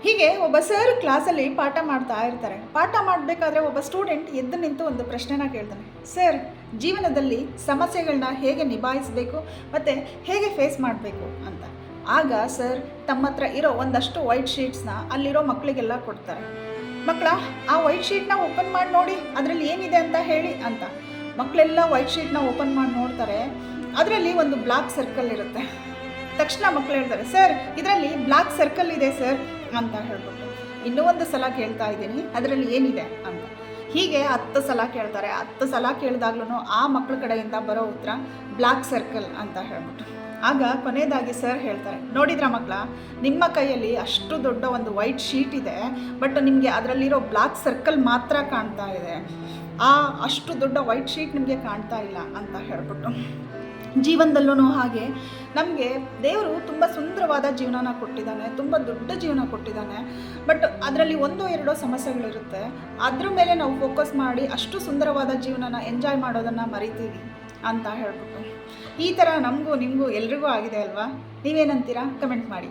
ಹೀಗೆ ಒಬ್ಬ ಸರ್ ಕ್ಲಾಸಲ್ಲಿ ಪಾಠ ಮಾಡ್ತಾ ಇರ್ತಾರೆ. ಪಾಠ ಮಾಡಬೇಕಾದ್ರೆ ಒಬ್ಬ ಸ್ಟೂಡೆಂಟ್ ಎದ್ದು ನಿಂತು ಒಂದು ಪ್ರಶ್ನೆನ ಕೇಳ್ತಾನೆ. ಸರ್, ಜೀವನದಲ್ಲಿ ಸಮಸ್ಯೆಗಳನ್ನ ಹೇಗೆ ನಿಭಾಯಿಸಬೇಕು ಮತ್ತು ಹೇಗೆ ಫೇಸ್ ಮಾಡಬೇಕು ಅಂತ. ಆಗ ಸರ್ ತಮ್ಮ ಹತ್ರ ಇರೋ ಒಂದಷ್ಟು ವೈಟ್ ಶೀಟ್ಸ್ನ ಅಲ್ಲಿರೋ ಮಕ್ಕಳಿಗೆಲ್ಲ ಕೊಡ್ತಾರೆ. ಮಕ್ಕಳ, ಆ ವೈಟ್ ಶೀಟ್ನ ಓಪನ್ ಮಾಡಿ ನೋಡಿ, ಅದರಲ್ಲಿ ಏನಿದೆ ಅಂತ ಹೇಳಿ ಅಂತ. ಮಕ್ಕಳೆಲ್ಲ ವೈಟ್ ಶೀಟ್ನ ಓಪನ್ ಮಾಡಿ ನೋಡ್ತಾರೆ. ಅದರಲ್ಲಿ ಒಂದು ಬ್ಲ್ಯಾಕ್ ಸರ್ಕಲ್ ಇರುತ್ತೆ. ತಕ್ಷಣ ಮಕ್ಕಳು ಹೇಳ್ತಾರೆ, ಸರ್ ಇದರಲ್ಲಿ ಬ್ಲ್ಯಾಕ್ ಸರ್ಕಲ್ ಇದೆ ಸರ್ ಅಂತ ಹೇಳ್ಬಿಟ್ಟು. ಇನ್ನೂ ಒಂದು ಸಲ ಕೇಳ್ತಾ ಇದ್ದೀನಿ, ಅದರಲ್ಲಿ ಏನಿದೆ ಅಂತ. ಹೀಗೆ 10 ಸಲ ಕೇಳ್ತಾರೆ. 10 ಸಲ ಕೇಳಿದಾಗ್ಲೂ ಆ ಮಕ್ಕಳ ಕಡೆಯಿಂದ ಬರೋ ಉತ್ತರ ಬ್ಲ್ಯಾಕ್ ಸರ್ಕಲ್ ಅಂತ ಹೇಳ್ಬಿಟ್ಟು. ಆಗ ಕೊನೆಯದಾಗಿ ಸರ್ ಹೇಳ್ತಾರೆ, ನೋಡಿದ್ರ ಮಕ್ಕಳ, ನಿಮ್ಮ ಕೈಯಲ್ಲಿ ಅಷ್ಟು ದೊಡ್ಡ ಒಂದು ವೈಟ್ ಶೀಟ್ ಇದೆ, ಬಟ್ ನಿಮಗೆ ಅದರಲ್ಲಿರೋ ಬ್ಲ್ಯಾಕ್ ಸರ್ಕಲ್ ಮಾತ್ರ ಕಾಣ್ತಾ ಇದೆ. ಅಷ್ಟು ದೊಡ್ಡ ವೈಟ್ ಶೀಟ್ ನಿಮಗೆ ಕಾಣ್ತಾ ಇಲ್ಲ ಅಂತ ಹೇಳ್ಬಿಟ್ಟು. ಜೀವನದಲ್ಲೂ ಹಾಗೆ ನಮಗೆ ದೇವರು ತುಂಬ ಸುಂದರವಾದ ಜೀವನನ ಕೊಟ್ಟಿದ್ದಾನೆ, ತುಂಬ ದೊಡ್ಡ ಜೀವನ ಕೊಟ್ಟಿದ್ದಾನೆ. ಬಟ್ ಅದರಲ್ಲಿ 1-2 ಸಮಸ್ಯೆಗಳಿರುತ್ತೆ. ಅದ್ರ ಮೇಲೆ ನಾವು ಫೋಕಸ್ ಮಾಡಿ ಅಷ್ಟು ಸುಂದರವಾದ ಜೀವನನ ಎಂಜಾಯ್ ಮಾಡೋದನ್ನು ಮರಿತೀವಿ ಅಂತ ಹೇಳ್ಬಿಟ್ಟು. ಈ ಥರ ನಮಗೂ ನಿಮಗೂ ಎಲ್ರಿಗೂ ಆಗಿದೆ ಅಲ್ವಾ? ನೀವೇನಂತೀರಾ? ಕಮೆಂಟ್ ಮಾಡಿ.